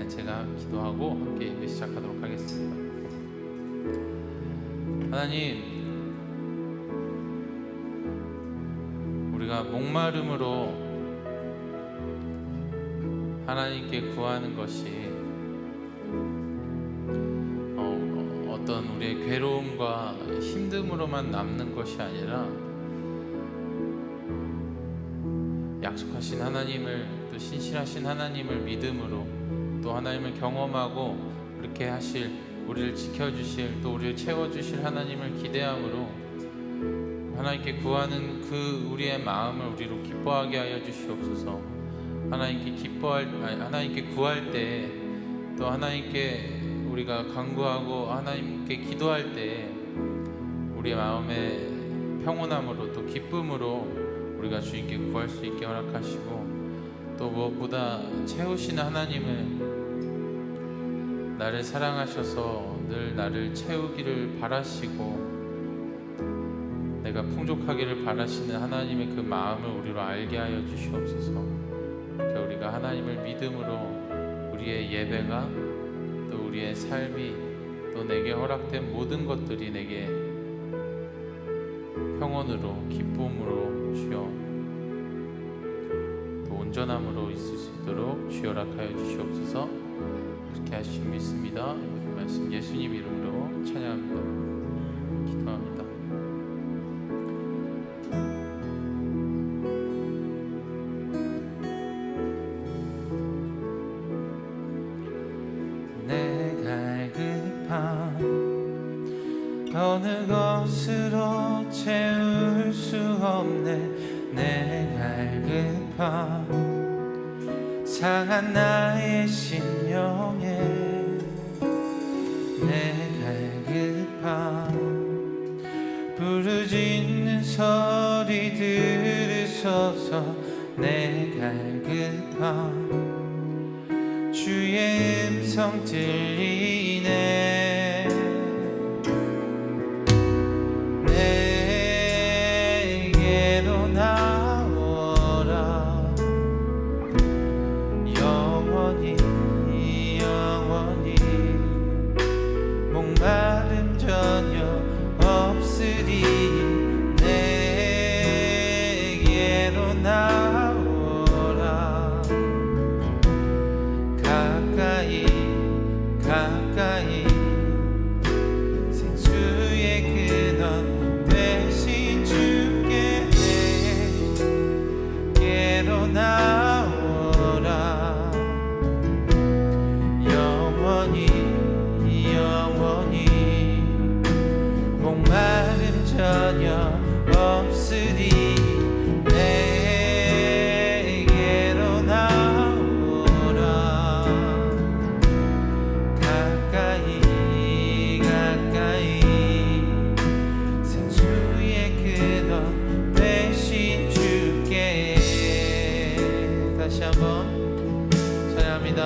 제가 기도하고 함께 예배 시작하도록 하겠습니다. 하나님, 우리가 목마름으로 하나님께 구하는 것이 어떤 우리의 괴로움과 힘듦으로만 남는 것이 아니라 약속하신 하나님을, 또 신실하신 하나님을 믿음으로, 또 하나님을 경험하고 그렇게 하실, 우리를 지켜주실, 또 우리를 채워주실 하나님을 기대함으로 하나님께 구하는 그 우리의 마음을 우리로 기뻐하게 하여 주시옵소서. 하나님께 구할 때, 또 하나님께 우리가 간구하고 하나님께 기도할 때 우리의 마음에 평온함으로, 또 기쁨으로 우리가 주님께 구할 수 있게 허락하시고, 또 무엇보다 채우시는 하나님을, 나를 사랑하셔서 늘 나를 채우기를 바라시고 내가 풍족하기를 바라시는 하나님의 그 마음을 우리로 알게 하여 주시옵소서. 이렇게 우리가 하나님을 믿음으로 우리의 예배가, 또 우리의 삶이, 또 내게 허락된 모든 것들이 내게 평온으로, 기쁨으로 주여, 또 온전함으로 있을 수 있도록 주여 허락하여 주시옵소서. 그렇게 하시기 믿습니다. 이 말씀 예수님 이름으로 찬양합니다. 기도합니다. 내 갈급함 어느 것으로 채울 수 없네. 내 갈급함 상한 나의 심령에, 내 갈급함 부르짖는 소리 들으소서. 내 갈급함 주의 음성 들리네. 내게로 나오라. 영원히 영원히 목마름 전혀 없으리. 내게로 나오라. 가까이 가까이 생수의 근원 되신 주께 내게로 나오라. 영원히 영원히 목마름 전혀 없으리. 내게로 나오라. 가까이 가까이 생수의 근원 되신 주께. 다시 한번 찬양합니다.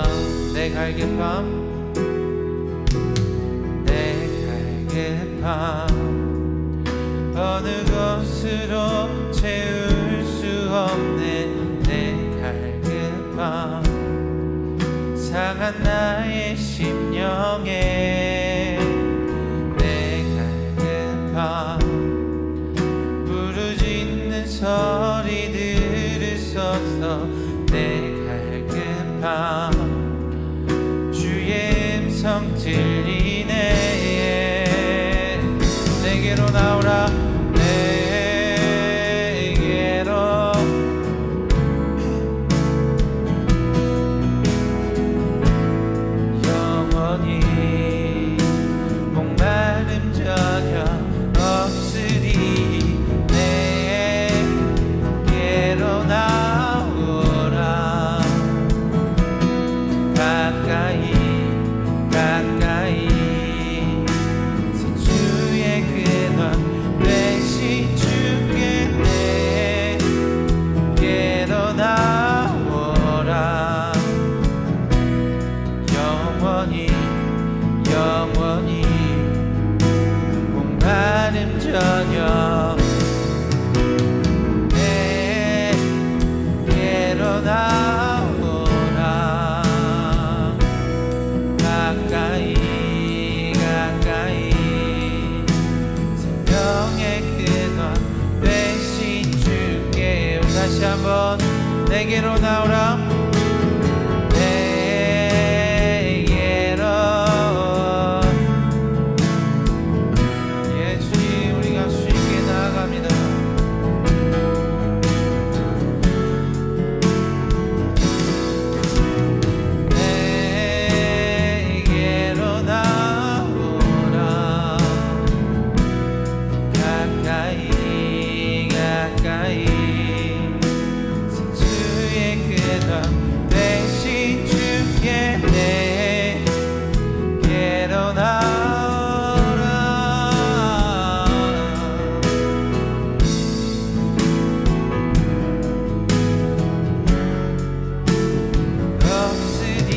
내 갈급함, 내 갈급함 어느 것으로 채울 수 없네. 내 갈급함 상한 나의 심령에, 내 갈급함 부르짖는 소리 들으소서. 내 갈급함 주의 음성 들리네. 내게로 나오라. 내게로 영원히 목마름 전혀 없으리. 내게로 나오라. 내게로 나오라. 내게로. 예 주님, 우리가 주님께 나아갑니다. 내게로 나오라. 가까이 가까이 생수의 근원 대신 주께 내게로 나오라. 없으니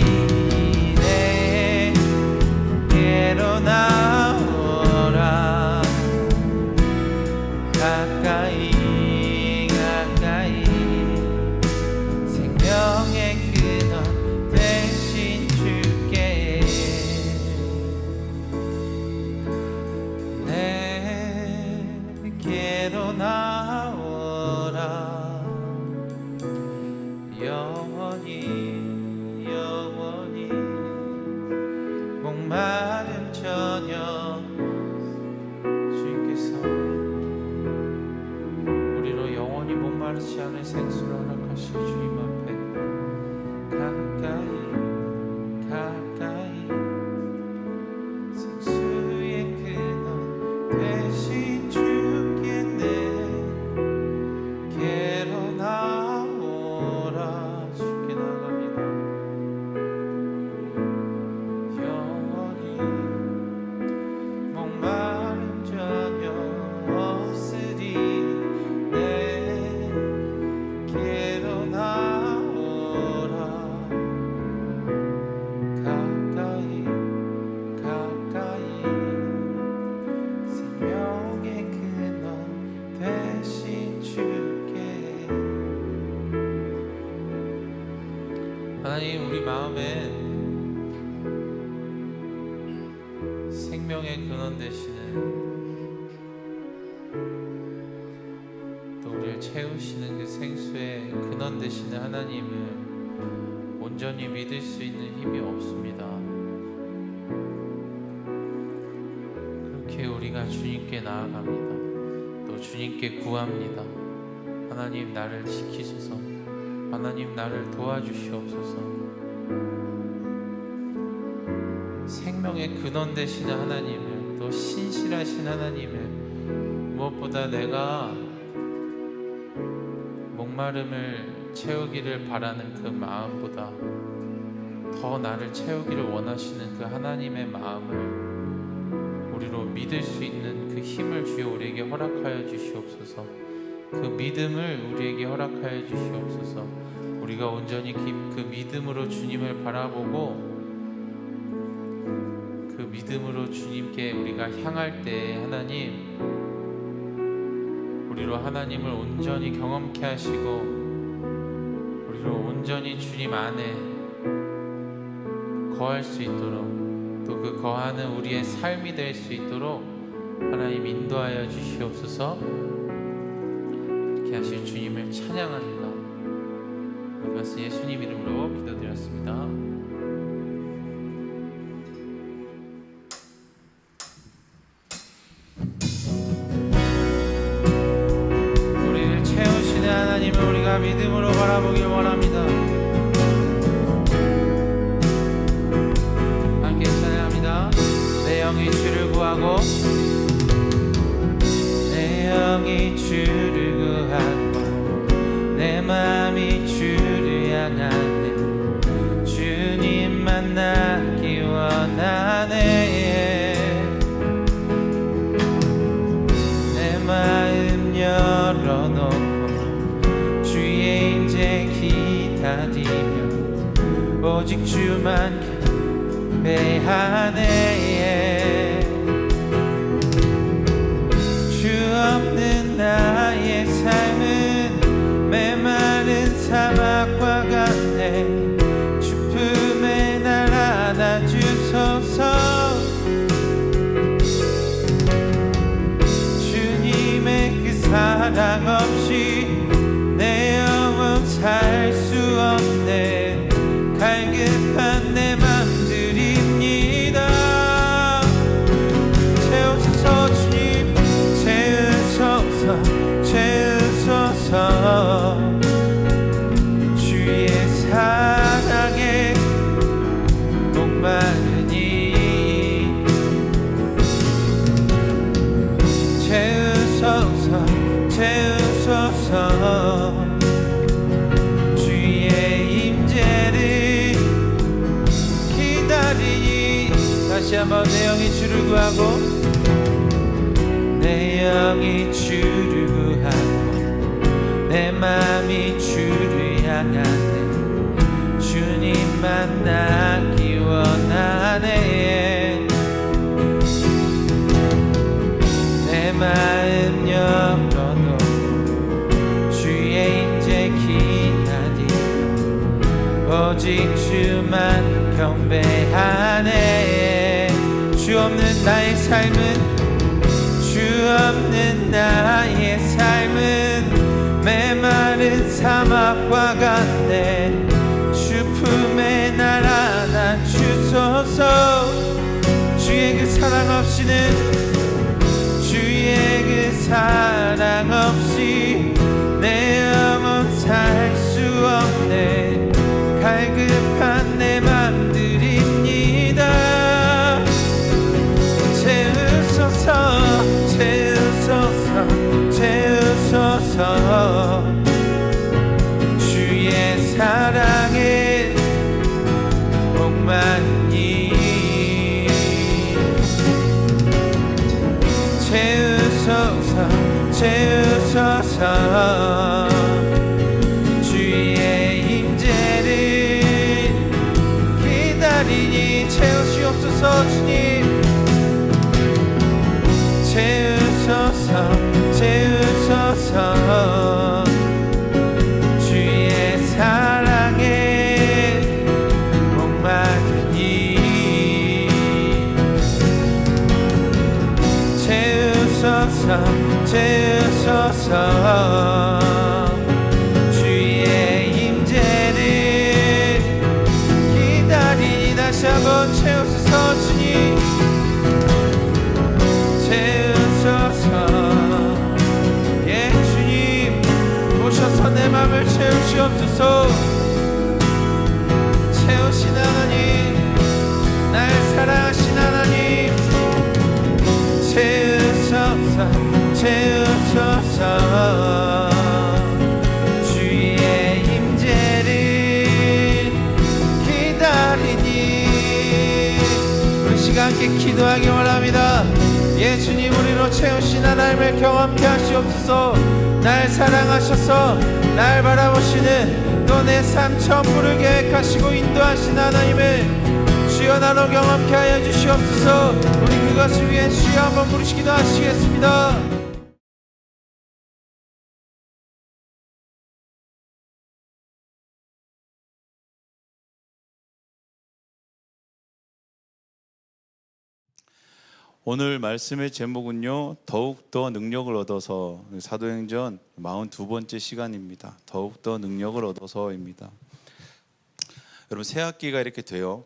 내게로 나오라. 가까이 가까이 생명의 근원 대신 주께 내게로 나오라. 영원히 영원히 목마른 저녁 주님께서 우리로 영원히 목마르지 않을 생수를 허락하실 주님 앞에 가까이 가까이 생수의 근원 대신 주께 내게로 나오라. 주께 나갑니다. 영원히 목마른 저녁 없으리. 내게로 나오라. 가까이 가까이 생명의 근원 대신 주께. 하나님, 우리 마음에 생명의 근원 되시는, 또 우리를 채우시는 그 생수의 근원 되시는 하나님을 온전히 믿을 수 있는 힘이 없습니다. 그렇게 우리가 주님께 나아갑니다. 또 주님께 구합니다. 하나님, 나를 지키소서. 하나님, 나를 도와주시옵소서. 생명의 근원 되시는 하나님을, 또 신실하신 하나님을, 무엇보다 내가 목마름을 채우기를 바라는 그 마음보다 더 나를 채우기를 원하시는 그 하나님의 마음을 우리로 믿을 수 있는 그 힘을 주여 우리에게 허락하여 주시옵소서. 그 믿음을 우리에게 허락하여 주시옵소서. 우리가 온전히 그 믿음으로 주님을 바라보고 그 믿음으로 주님께 우리가 향할 때 하나님, 우리로 하나님을 온전히 경험케 하시고 우리로 온전히 주님 안에 거할 수 있도록, 또 그 거하는 우리의 삶이 될 수 있도록 하나님 인도하여 주시옵소서. 그렇게 하실 주님을 찬양합니다. 이것은 예수님 이름으로 기도드렸습니다. 우리가 믿음으로 바라보길 원합니다. 함께 찬양합니다. 내 영이 주를 구하고, 내 영이 주를 구하고, 내 마음이 주를 향하네. 주님 만나기 원하네. 내 마음 열어놓고 기다리며 오직 주만 경배하네. 주 없는 나의 삶은 메마른 사막과 같네. 주 품에 날 안아주소서. 주님의 그 사랑 없이 내 영혼 살 사랑에 목마르니 채우소서 채우소서 주의 임재를 기다리니 다시 한번 내 영이 주를 구하고 내 영이 주를 구하고 내 맘이 주를 향하네 주님 만나기 원하네 내 마음 열어놓고 주의 임재 기다리며 오직 주만 경배하네 주 없는 나의 삶은 주 없는 나의 삶은 메마른 사막과 같네 주 품에 날 안아주소서 주의 그 사랑 없이는 주의 그 사랑 없이 내 영혼 살 수 없네 갈급한 내 맘들입니다 채우소서 채우소서 채우소서 주의 사랑에 목마르니 채우소서 채우소서 주의 임재를 기다리니 채우시옵소서 주님 채우소서 채우소서 주의 사랑에 목마르니 채우소서 채우소서 주의 임재를 기다리니 다시 한번 채우소서 주님 예 주님 오셔서 내 맘을 채우시옵소서 채우신 하나님 날 사랑하신 하나님 채우소서 채우소서 주의 임재를 기다리니 우리 시간 함께 기도하기 원합니다 예 주님 우리로 채우신 하나님을 경험케 하시옵소서 날 사랑하셔서 날 바라보시는 또 내 삶 전부를 계획하시고 인도하신 하나님을 주여 나로 경험케 하여 주시옵소서 우리 그것을 위해 주여 한번 부르시기도 하시겠습니다 오늘 말씀의 제목은요 더욱더 능력을 얻어서 사도행전 42번째 시간입니다. 더욱더 능력을 얻어서입니다. 여러분 새학기가 이렇게 돼요.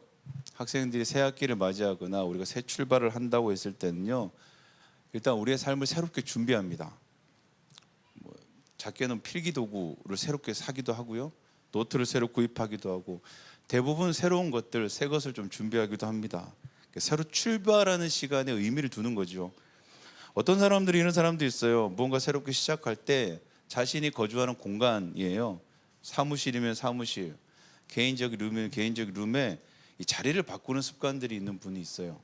학생들이 새학기를 맞이하거나 우리가 새 출발을 한다고 했을 때는요 일단 우리의 삶을 새롭게 준비합니다. 작게는 필기도구를 새롭게 사기도 하고요 노트를 새로 구입하기도 하고 대부분 새로운 것들 새 것을 좀 준비하기도 합니다. 새로 출발하는 시간에 의미를 두는 거죠. 어떤 사람들이 이런 사람도 있어요. 무언가 새롭게 시작할 때 자신이 거주하는 공간이에요. 사무실이면 사무실, 개인적 룸이면 개인적 룸에 이 자리를 바꾸는 습관들이 있는 분이 있어요.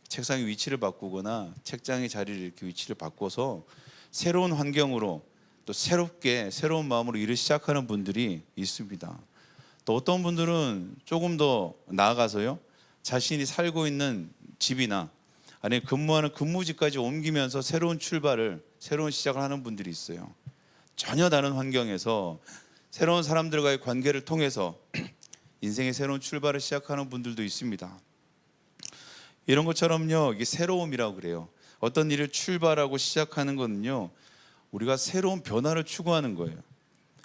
책상의 위치를 바꾸거나 책장의 자리를 이렇게 위치를 바꿔서 새로운 환경으로 또 새롭게 새로운 마음으로 일을 시작하는 분들이 있습니다. 또 어떤 분들은 조금 더 나아가서요 자신이 살고 있는 집이나 아니면 근무하는 근무지까지 옮기면서 새로운 출발을 새로운 시작을 하는 분들이 있어요. 전혀 다른 환경에서 새로운 사람들과의 관계를 통해서 인생의 새로운 출발을 시작하는 분들도 있습니다. 이런 것처럼요 이게 새로움이라고 그래요. 어떤 일을 출발하고 시작하는 거는요 우리가 새로운 변화를 추구하는 거예요.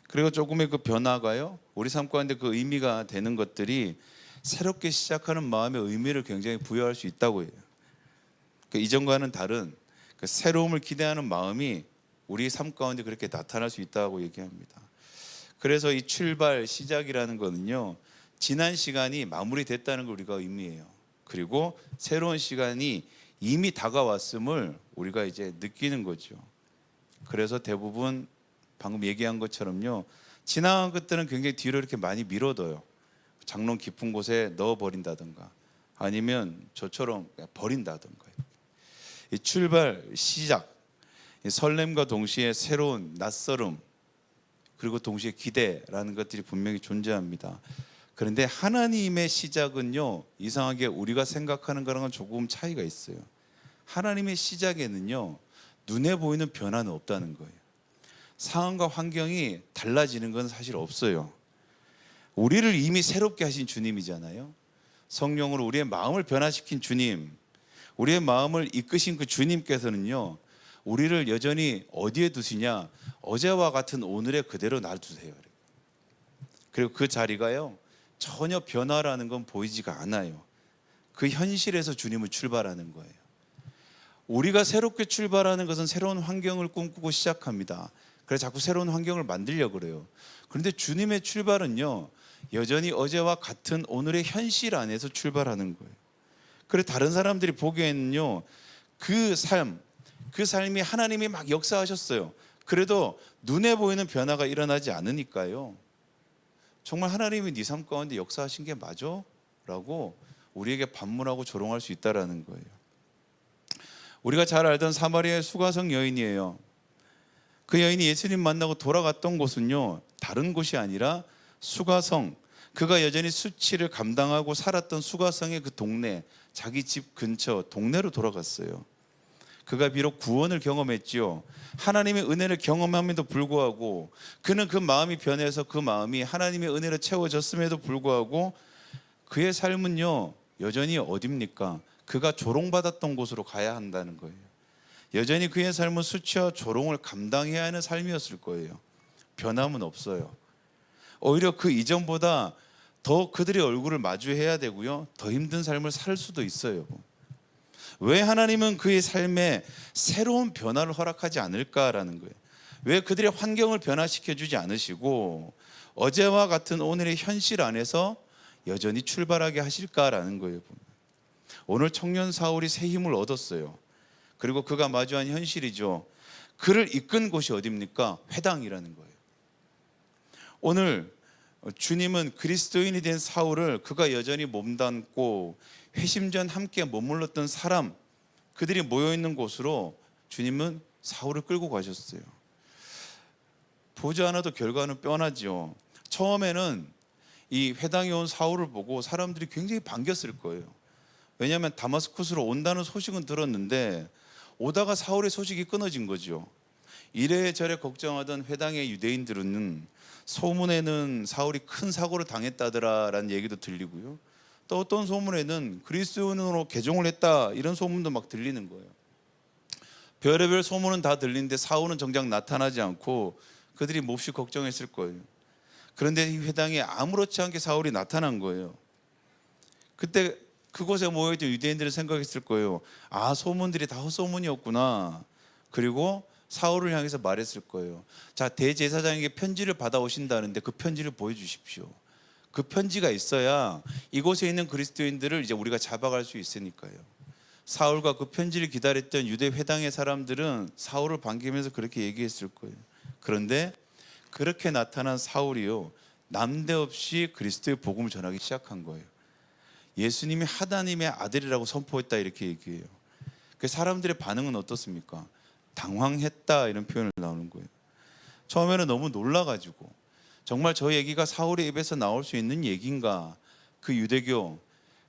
그리고 조금의 그 변화가요 우리 삶 가운데 그 의미가 되는 것들이 새롭게 시작하는 마음의 의미를 굉장히 부여할 수 있다고 해요. 그 이전과는 다른 그 새로움을 기대하는 마음이 우리 삶 가운데 그렇게 나타날 수 있다고 얘기합니다. 그래서 이 출발 시작이라는 거는요, 지난 시간이 마무리됐다는 걸 우리가 의미해요. 그리고 새로운 시간이 이미 다가왔음을 우리가 이제 느끼는 거죠. 그래서 대부분 방금 얘기한 것처럼요, 지나간 것들은 굉장히 뒤로 이렇게 많이 밀어둬요. 장롱 깊은 곳에 넣어버린다든가 아니면 저처럼 그냥 버린다든가. 이 출발 시작, 이 설렘과 동시에 새로운 낯설음, 그리고 동시에 기대라는 것들이 분명히 존재합니다. 그런데 하나님의 시작은요, 이상하게 우리가 생각하는 거랑은 조금 차이가 있어요. 하나님의 시작에는요, 눈에 보이는 변화는 없다는 거예요. 상황과 환경이 달라지는 건 사실 없어요. 우리를 이미 새롭게 하신 주님이잖아요. 성령으로 우리의 마음을 변화시킨 주님, 우리의 마음을 이끄신 그 주님께서는요, 우리를 여전히 어디에 두시냐? 어제와 같은 오늘에 그대로 놔두세요. 그리고 그 자리가요, 전혀 변화라는 건 보이지가 않아요. 그 현실에서 주님을 출발하는 거예요. 우리가 새롭게 출발하는 것은 새로운 환경을 꿈꾸고 시작합니다. 그래서 자꾸 새로운 환경을 만들려고 그래요. 그런데 주님의 출발은요, 여전히 어제와 같은 오늘의 현실 안에서 출발하는 거예요. 그래서 다른 사람들이 보기에는요, 그 삶이 하나님이 막 역사하셨어요. 그래도 눈에 보이는 변화가 일어나지 않으니까요, 정말 하나님이 네 삶 가운데 역사하신 게 맞아? 라고 우리에게 반문하고 조롱할 수 있다는 거예요. 우리가 잘 알던 사마리아의 수가성 여인이에요. 그 여인이 예수님 만나고 돌아갔던 곳은요, 다른 곳이 아니라 수가성, 그가 여전히 수치를 감당하고 살았던 수가성의 그 동네, 자기 집 근처 동네로 돌아갔어요. 그가 비록 구원을 경험했지요. 하나님의 은혜를 경험함에도 불구하고 그는 그 마음이 변해서 그 마음이 하나님의 은혜로 채워졌음에도 불구하고 그의 삶은요, 여전히 어딥니까? 그가 조롱받았던 곳으로 가야 한다는 거예요. 여전히 그의 삶은 수치와 조롱을 감당해야 하는 삶이었을 거예요. 변함은 없어요. 오히려 그 이전보다 더 그들의 얼굴을 마주해야 되고요, 더 힘든 삶을 살 수도 있어요. 왜 하나님은 그의 삶에 새로운 변화를 허락하지 않을까라는 거예요. 왜 그들의 환경을 변화시켜 주지 않으시고 어제와 같은 오늘의 현실 안에서 여전히 출발하게 하실까라는 거예요. 오늘 청년 사울이 새 힘을 얻었어요. 그리고 그가 마주한 현실이죠. 그를 이끈 곳이 어디입니까? 회당이라는 거예요. 오늘 주님은 그리스도인이 된 사울을, 그가 여전히 몸담고 회심전 함께 머물렀던 사람, 그들이 모여있는 곳으로 주님은 사울을 끌고 가셨어요. 보지 않아도 결과는 뻔하죠. 처음에는 이 회당에 온 사울을 보고 사람들이 굉장히 반겼을 거예요. 왜냐하면 다마스쿠스로 온다는 소식은 들었는데 오다가 사울의 소식이 끊어진 거죠. 이래저래 걱정하던 회당의 유대인들은 소문에는 사울이 큰 사고를 당했다더라라는 얘기도 들리고요, 또 어떤 소문에는 그리스도인으로 개종을 했다, 이런 소문도 막 들리는 거예요. 별의별 소문은 다 들리는데 사울은 정작 나타나지 않고 그들이 몹시 걱정했을 거예요. 그런데 이 회당에 아무렇지 않게 사울이 나타난 거예요. 그때 그곳에 모여있던 유대인들은 생각했을 거예요. 아, 소문들이 다 헛소문이었구나. 그리고 사울을 향해서 말했을 거예요. 자, 대제사장에게 편지를 받아오신다는데 그 편지를 보여주십시오. 그 편지가 있어야 이곳에 있는 그리스도인들을 이제 우리가 잡아갈 수 있으니까요. 사울과 그 편지를 기다렸던 유대 회당의 사람들은 사울을 반기면서 그렇게 얘기했을 거예요. 그런데 그렇게 나타난 사울이요, 남대없이 그리스도의 복음을 전하기 시작한 거예요. 예수님이 하나님의 아들이라고 선포했다, 이렇게 얘기해요. 그 사람들의 반응은 어떻습니까? 당황했다, 이런 표현을 나오는 거예요. 처음에는 너무 놀라가지고 정말 저 얘기가 사울의 입에서 나올 수 있는 얘기인가? 그 유대교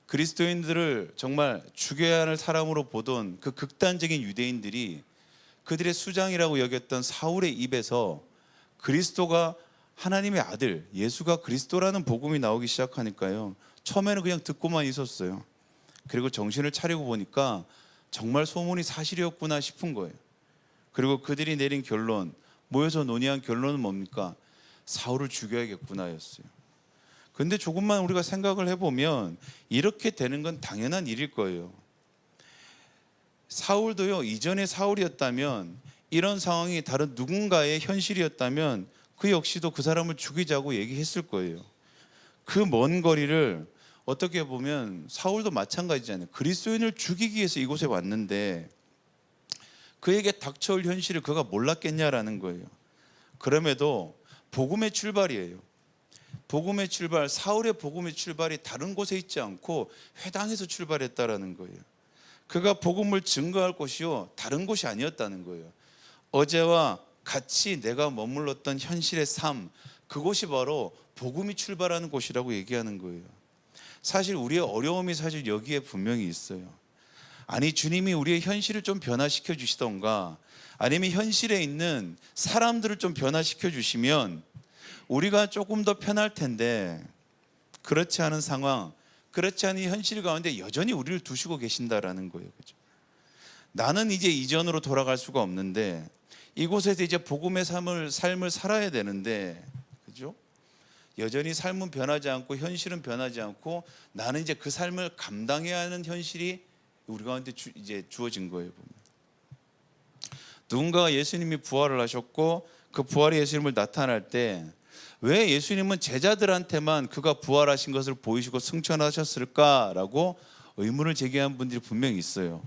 그리스도인들을 정말 죽여야 할 사람으로 보던 그 극단적인 유대인들이 그들의 수장이라고 여겼던 사울의 입에서 그리스도가 하나님의 아들, 예수가 그리스도라는 복음이 나오기 시작하니까요, 처음에는 그냥 듣고만 있었어요. 그리고 정신을 차리고 보니까 정말 소문이 사실이었구나 싶은 거예요. 그리고 그들이 내린 결론, 모여서 논의한 결론은 뭡니까? 사울을 죽여야겠구나 였어요. 근데 조금만 우리가 생각을 해보면 이렇게 되는 건 당연한 일일 거예요. 사울도요, 이전의 사울이었다면, 이런 상황이 다른 누군가의 현실이었다면 그 역시도 그 사람을 죽이자고 얘기했을 거예요. 그 먼 거리를 어떻게 보면 사울도 마찬가지잖아요. 그리스도인을 죽이기 위해서 이곳에 왔는데 그에게 닥쳐올 현실을 그가 몰랐겠냐라는 거예요. 그럼에도 복음의 출발이에요. 복음의 출발, 사울의 복음의 출발이 다른 곳에 있지 않고 회당에서 출발했다라는 거예요. 그가 복음을 증거할 곳이요 다른 곳이 아니었다는 거예요. 어제와 같이 내가 머물렀던 현실의 삶, 그곳이 바로 복음이 출발하는 곳이라고 얘기하는 거예요. 사실 우리의 어려움이 사실 여기에 분명히 있어요. 아니 주님이 우리의 현실을 좀 변화시켜 주시던가 아니면 현실에 있는 사람들을 좀 변화시켜 주시면 우리가 조금 더 편할 텐데 그렇지 않은 상황, 그렇지 않은 현실 가운데 여전히 우리를 두시고 계신다라는 거예요. 그죠? 나는 이제 이전으로 돌아갈 수가 없는데 이곳에서 이제 복음의 삶을 살아야 되는데 그죠? 여전히 삶은 변하지 않고 현실은 변하지 않고 나는 이제 그 삶을 감당해야 하는 현실이 우리 가운데 이제 주어진 거예요. 보면. 누군가가 예수님이 부활을 하셨고 그 부활의 예수님을 나타날 때 왜 예수님은 제자들한테만 그가 부활하신 것을 보이시고 승천하셨을까라고 의문을 제기한 분들이 분명히 있어요.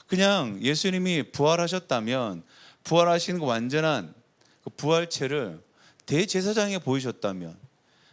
그냥 예수님이 부활하셨다면 부활하신 그 완전한 그 부활체를 대제사장에 보이셨다면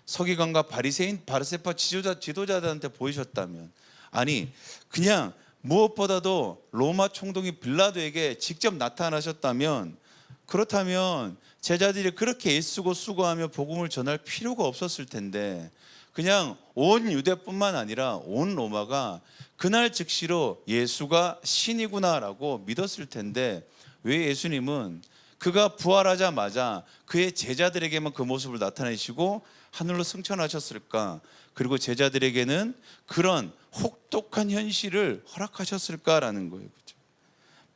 서기관과 바리새인 바리새파 지도자들한테 보이셨다면 아니 그냥 무엇보다도 로마 총독이 빌라도에게 직접 나타나셨다면 그렇다면 제자들이 그렇게 애쓰고 수고하며 복음을 전할 필요가 없었을 텐데 그냥 온 유대뿐만 아니라 온 로마가 그날 즉시로 예수가 신이구나라고 믿었을 텐데 왜 예수님은 그가 부활하자마자 그의 제자들에게만 그 모습을 나타내시고 하늘로 승천하셨을까? 그리고 제자들에게는 그런 혹독한 현실을 허락하셨을까라는 거예요. 그렇죠?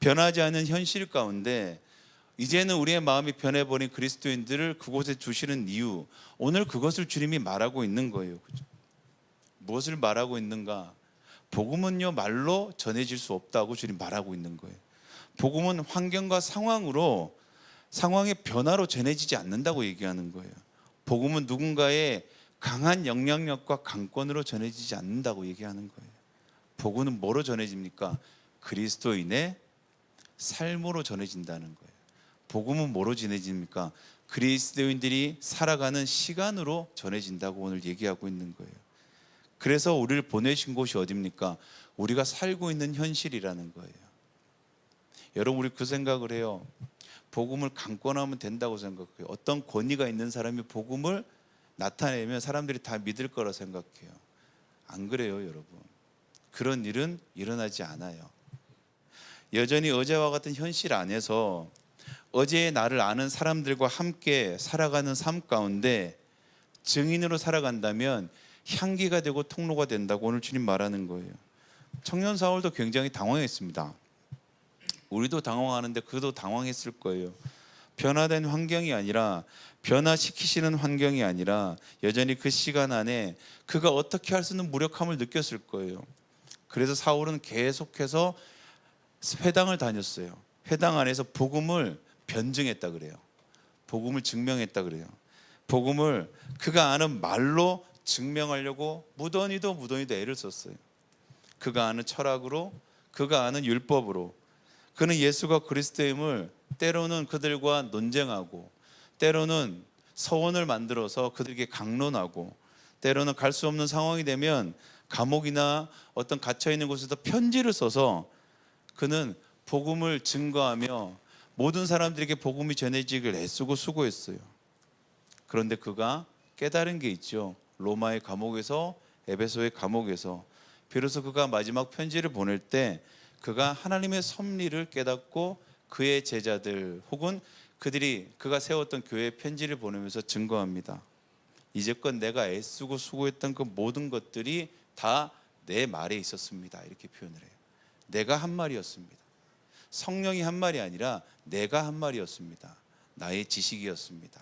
변하지 않는 현실 가운데 이제는 우리의 마음이 변해버린 그리스도인들을 그곳에 두시는 이유, 오늘 그것을 주님이 말하고 있는 거예요. 그렇죠? 무엇을 말하고 있는가? 복음은요 말로 전해질 수 없다고 주님 말하고 있는 거예요. 복음은 환경과 상황의 변화로 전해지지 않는다고 얘기하는 거예요. 복음은 누군가의 강한 영향력과 강권으로 전해지지 않는다고 얘기하는 거예요. 복음은 뭐로 전해집니까? 그리스도인의 삶으로 전해진다는 거예요. 복음은 뭐로 전해집니까? 그리스도인들이 살아가는 시간으로 전해진다고 오늘 얘기하고 있는 거예요. 그래서 우리를 보내신 곳이 어디입니까? 우리가 살고 있는 현실이라는 거예요. 여러분 우리 그 생각을 해요. 복음을 강권하면 된다고 생각해요. 어떤 권위가 있는 사람이 복음을 나타내면 사람들이 다 믿을 거라 생각해요. 안 그래요, 여러분. 그런 일은 일어나지 않아요. 여전히 어제와 같은 현실 안에서 어제의 나를 아는 사람들과 함께 살아가는 삶 가운데 증인으로 살아간다면 향기가 되고 통로가 된다고 오늘 주님 말하는 거예요. 청년 사울도 굉장히 당황했습니다. 우리도 당황하는데 그도 당황했을 거예요. 변화된 환경이 아니라 변화시키시는 환경이 아니라 여전히 그 시간 안에 그가 어떻게 할 수 있는 무력함을 느꼈을 거예요. 그래서 사울은 계속해서 회당을 다녔어요. 회당 안에서 복음을 변증했다 그래요. 복음을 증명했다 그래요. 복음을 그가 아는 말로 증명하려고 무던히도 애를 썼어요. 그가 아는 철학으로, 그가 아는 율법으로. 그는 예수가 그리스도임을 때로는 그들과 논쟁하고 때로는 서원을 만들어서 그들에게 강론하고 때로는 갈 수 없는 상황이 되면 감옥이나 어떤 갇혀있는 곳에서 편지를 써서 그는 복음을 증거하며 모든 사람들에게 복음이 전해지길 애쓰고 수고했어요. 그런데 그가 깨달은 게 있죠. 로마의 감옥에서 에베소의 감옥에서 비로소 그가 마지막 편지를 보낼 때 그가 하나님의 섭리를 깨닫고 그의 제자들 혹은 그가 세웠던 교회에 편지를 보내면서 증거합니다. 이제껏 내가 애쓰고 수고했던 그 모든 것들이 다 내 말에 있었습니다. 이렇게 표현을 해요. 내가 한 말이었습니다. 성령이 한 말이 아니라 내가 한 말이었습니다. 나의 지식이었습니다.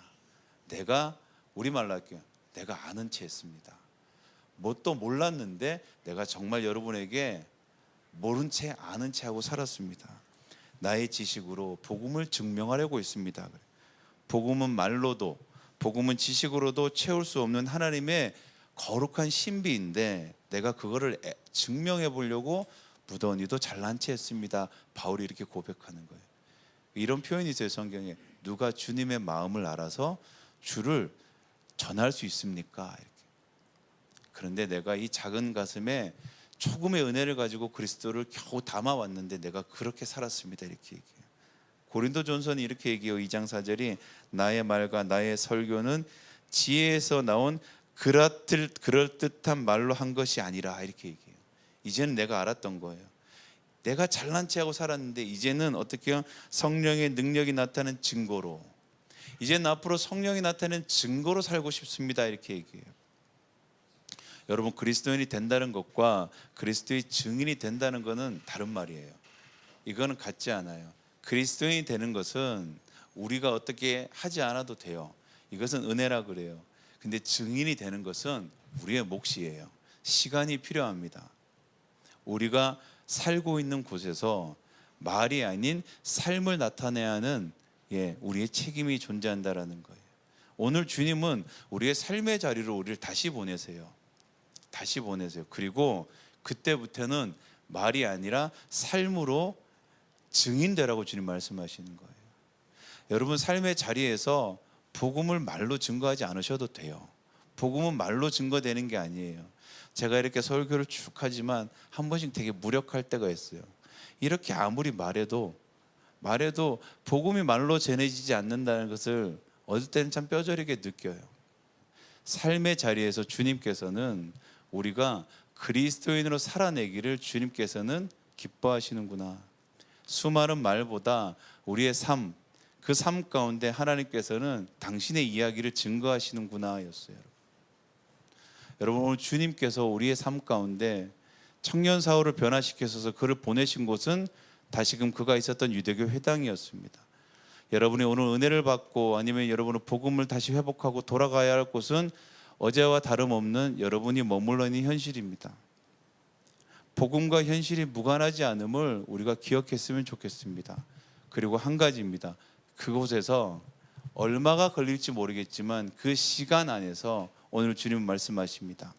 내가 우리말로 할게요. 내가 아는 체 했습니다. 뭣도 몰랐는데 내가 정말 여러분에게 모른 채 아는 채 하고 살았습니다. 나의 지식으로 복음을 증명하려고 했습니다. 복음은 말로도, 복음은 지식으로도 채울 수 없는 하나님의 거룩한 신비인데 내가 그거를 증명해 보려고 무더니도 잘난 체 했습니다. 바울이 이렇게 고백하는 거예요. 이런 표현이 있어요, 성경에. 누가 주님의 마음을 알아서 주를 전할 수 있습니까? 이렇게. 그런데 내가 이 작은 가슴에 조금의 은혜를 가지고 그리스도를 겨우 담아왔는데 내가 그렇게 살았습니다. 이렇게 얘기해요. 고린도전서는 이렇게 얘기해요. 2장 4절이 나의 말과 나의 설교는 지혜에서 나온 그럴듯한 말로 한 것이 아니라 이렇게 얘기해요. 이제는 내가 알았던 거예요. 내가 잘난 체하고 살았는데 이제는 어떻게 해요? 성령의 능력이 나타나는 증거로, 이제는 앞으로 성령이 나타나는 증거로 살고 싶습니다. 이렇게 얘기해요. 여러분, 그리스도인이 된다는 것과 그리스도의 증인이 된다는 것은 다른 말이에요. 이거는 같지 않아요. 그리스도인이 되는 것은 우리가 어떻게 하지 않아도 돼요. 이것은 은혜라 그래요. 근데 증인이 되는 것은 우리의 몫이에요. 시간이 필요합니다. 우리가 살고 있는 곳에서 말이 아닌 삶을 나타내야 하는 우리의 책임이 존재한다라는 거예요. 오늘 주님은 우리의 삶의 자리로 우리를 다시 보내세요. 다시 보내세요. 그리고 그때부터는 말이 아니라 삶으로 증인되라고 주님 말씀하시는 거예요. 여러분, 삶의 자리에서 복음을 말로 증거하지 않으셔도 돼요. 복음은 말로 증거되는 게 아니에요. 제가 이렇게 설교를 쭉 하지만 한 번씩 되게 무력할 때가 있어요. 이렇게 아무리 말해도 복음이 말로 전해지지 않는다는 것을 어떨 때는 참 뼈저리게 느껴요. 삶의 자리에서 주님께서는 우리가 그리스도인으로 살아내기를 주님께서는 기뻐하시는구나. 수많은 말보다 우리의 삶, 그 삶 가운데 하나님께서는 당신의 이야기를 증거하시는구나 였어요. 여러분, 오늘 주님께서 우리의 삶 가운데 청년 사울을 변화시켜서 그를 보내신 곳은 다시금 그가 있었던 유대교 회당이었습니다. 여러분이 오늘 은혜를 받고 아니면 여러분은 복음을 다시 회복하고 돌아가야 할 곳은 어제와 다름없는 여러분이 머물러 있는 현실입니다. 복음과 현실이 무관하지 않음을 우리가 기억했으면 좋겠습니다. 그리고 한 가지입니다. 그곳에서 얼마가 걸릴지 모르겠지만 그 시간 안에서 오늘 주님은 말씀하십니다.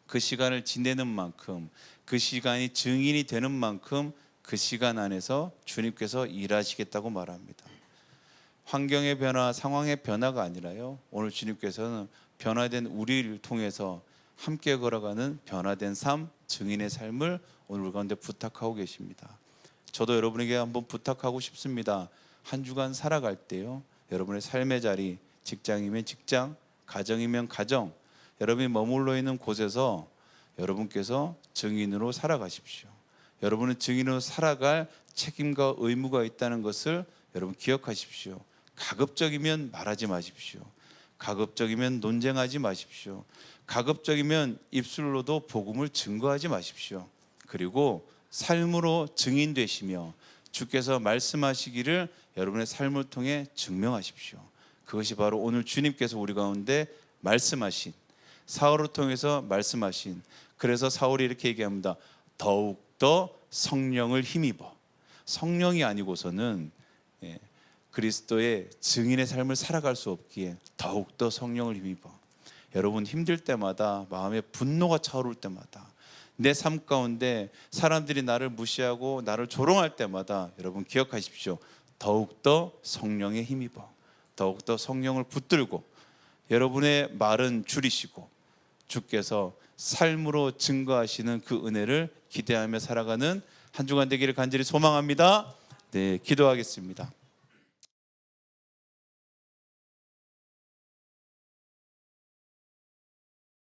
그 시간을 지내는 만큼, 그 시간이 증인이 되는 만큼 그 시간 안에서 주님께서 일하시겠다고 말합니다. 환경의 변화, 상황의 변화가 아니라요, 오늘 주님께서는 변화된 우리를 통해서 함께 걸어가는 변화된 삶, 증인의 삶을 오늘 우리 가운데 부탁하고 계십니다. 저도 여러분에게 한번 부탁하고 싶습니다. 한 주간 살아갈 때요, 여러분의 삶의 자리, 직장이면 직장, 가정이면 가정, 여러분이 머물러 있는 곳에서 여러분께서 증인으로 살아가십시오. 여러분은 증인으로 살아갈 책임과 의무가 있다는 것을 여러분 기억하십시오. 가급적이면 말하지 마십시오. 가급적이면 논쟁하지 마십시오. 가급적이면 입술로도 복음을 증거하지 마십시오. 그리고 삶으로 증인되시며 주께서 말씀하시기를 여러분의 삶을 통해 증명하십시오. 그것이 바로 오늘 주님께서 우리 가운데 말씀하신, 사울을 통해서 말씀하신, 그래서 사울이 이렇게 얘기합니다. 더욱더 성령을 힘입어. 성령이 아니고서는 그리스도의 증인의 삶을 살아갈 수 없기에 더욱더 성령을 힘입어. 여러분, 힘들 때마다, 마음에 분노가 차오를 때마다, 내 삶 가운데 사람들이 나를 무시하고 나를 조롱할 때마다 여러분 기억하십시오. 더욱더 성령에 힘입어. 더욱더 성령을 붙들고 여러분의 말은 줄이시고 주께서 삶으로 증거하시는 그 은혜를 기대하며 살아가는 한 주간 되기를 간절히 소망합니다. 네, 기도하겠습니다.